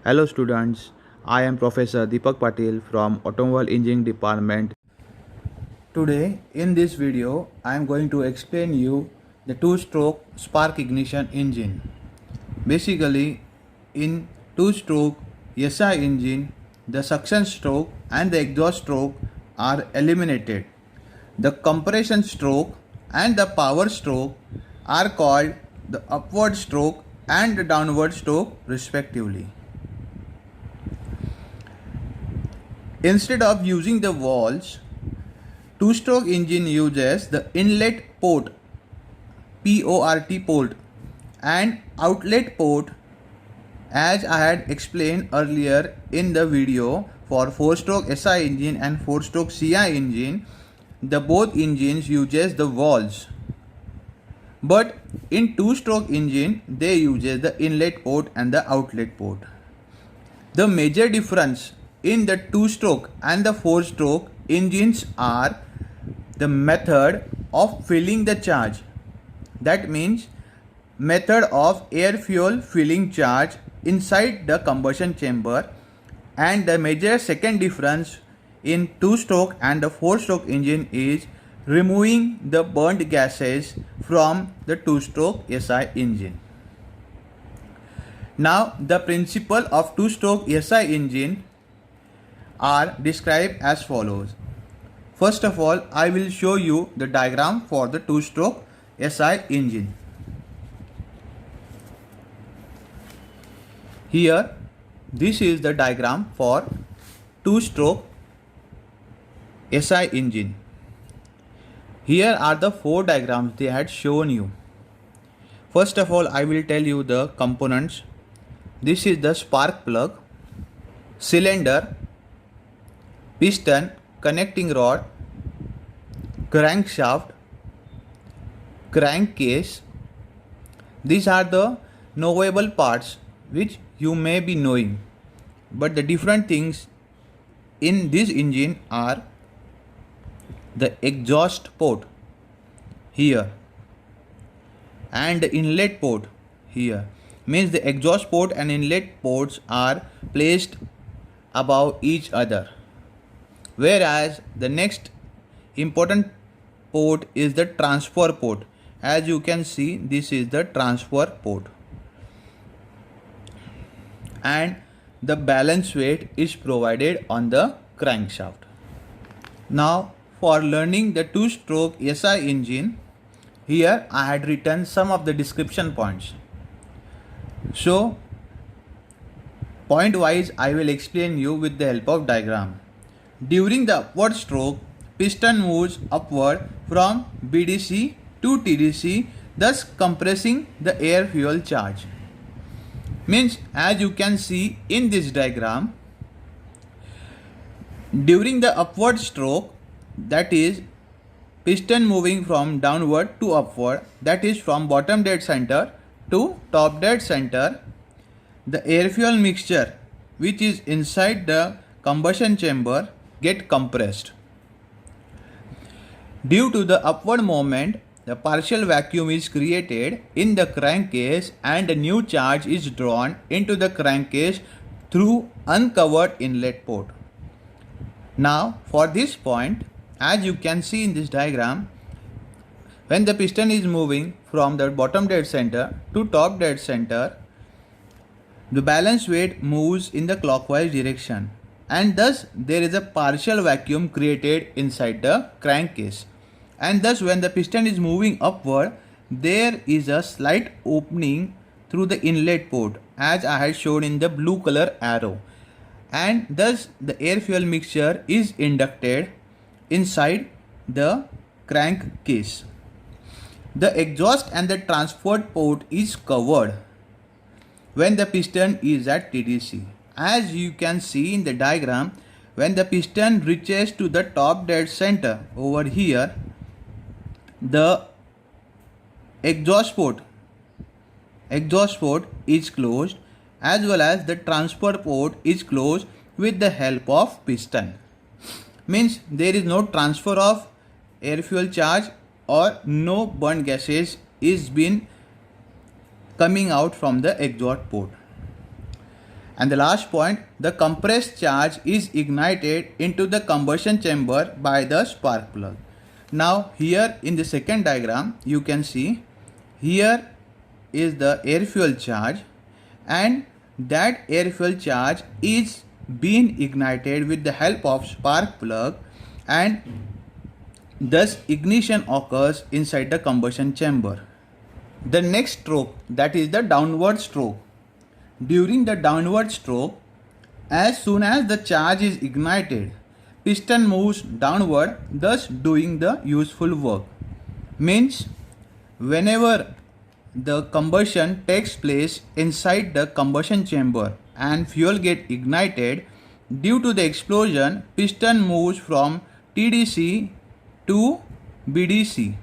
Hello students, I am Professor Deepak Patil from Automobile Engineering Department. Today in this video I am going to explain you the two-stroke spark ignition engine. Basically in two-stroke SI engine the suction stroke and the exhaust stroke are eliminated. The compression stroke and the power stroke are called the upward stroke and the downward stroke respectively. Instead of using the valves, two-stroke engine uses the inlet port port and outlet port, as I had explained earlier in the video. For 4-stroke SI engine and 4-stroke CI engine, the both engines uses the valves, but in 2-stroke engine they uses the inlet port and the outlet port. The major difference in the 2-stroke and the 4-stroke engines are the method of filling the charge. That means method of air fuel filling charge inside the combustion chamber. And the major second difference in 2-stroke and the 4-stroke engine is removing the burnt gases from the 2-stroke SI engine. Now the principle of 2-stroke SI engine are described as follows. First of all, I will show you the diagram for the 2-stroke SI engine. Here, this is the diagram for 2-stroke SI engine. Here are the 4 diagrams they had shown you. First of all, I will tell you the components. This is the spark plug, cylinder, piston, connecting rod, crankshaft, crankcase. These are the knowable parts which you may be knowing, but the different things in this engine are the exhaust port here and the inlet port here. Means the exhaust port and inlet ports are placed above each other, whereas the next important port is the transfer port. As you can see, this is the transfer port, and the balance weight is provided on the crankshaft. Now for learning the 2-stroke SI engine, here I had written some of the description points. So point wise I will explain you with the help of diagram. During the upward stroke, piston moves upward from BDC to TDC, thus compressing the air fuel charge. Means, as you can see in this diagram, during the upward stroke, that is piston moving from downward to upward, that is from bottom dead center to top dead center, the air fuel mixture which is inside the combustion chamber get compressed. Due to the upward movement, the partial vacuum is created in the crankcase and a new charge is drawn into the crankcase through uncovered inlet port. Now for this point, as you can see in this diagram, when the piston is moving from the bottom dead center to top dead center, the balance weight moves in the clockwise direction, and thus there is a partial vacuum created inside the crankcase. And thus when the piston is moving upward, there is a slight opening through the inlet port, as I had shown in the blue color arrow, and thus the air fuel mixture is inducted inside the crankcase. The exhaust and the transport port is covered when the piston is at TDC. As you can see in the diagram, when the piston reaches to the top dead center over here, the exhaust port is closed, as well as the transfer port is closed with the help of piston. Means there is no transfer of air fuel charge or no burnt gases is been coming out from the exhaust port. And the last point, the compressed charge is ignited into the combustion chamber by the spark plug. Now here in the second diagram you can see here is the air fuel charge, and that air fuel charge is being ignited with the help of spark plug, and thus ignition occurs inside the combustion chamber. The next stroke, that is the downward stroke. During the downward stroke, as soon as the charge is ignited, piston moves downward, thus doing the useful work. Means whenever the combustion takes place inside the combustion chamber and fuel get ignited, due to the explosion, piston moves from TDC to BDC,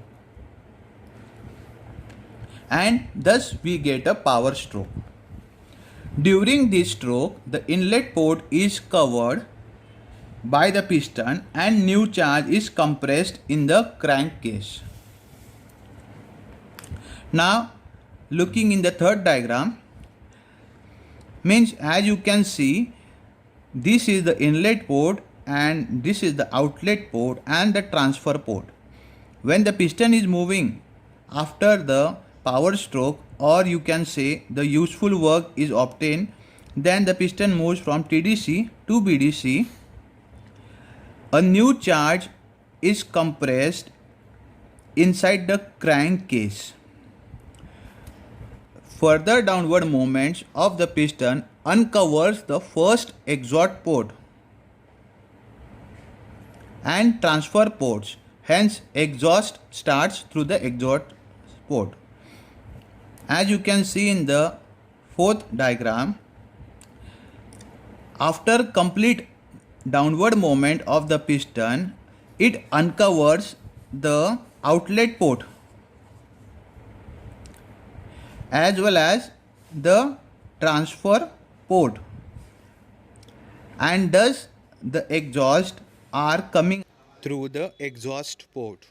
and thus we get a power stroke. During this stroke, the inlet port is covered by the piston and new charge is compressed in the crankcase. Now looking in the third diagram, means as you can see, this is the inlet port and this is the outlet port and the transfer port. When the piston is moving after the power stroke, or you can say the useful work is obtained, then the piston moves from TDC to BDC. A new charge is compressed inside the crankcase. Further downward movements of the piston uncovers the first exhaust port and transfer ports. Hence, exhaust starts through the exhaust port. As you can see in the fourth diagram, after complete downward movement of the piston, it uncovers the outlet port as well as the transfer port, and thus the exhaust are coming through the exhaust port.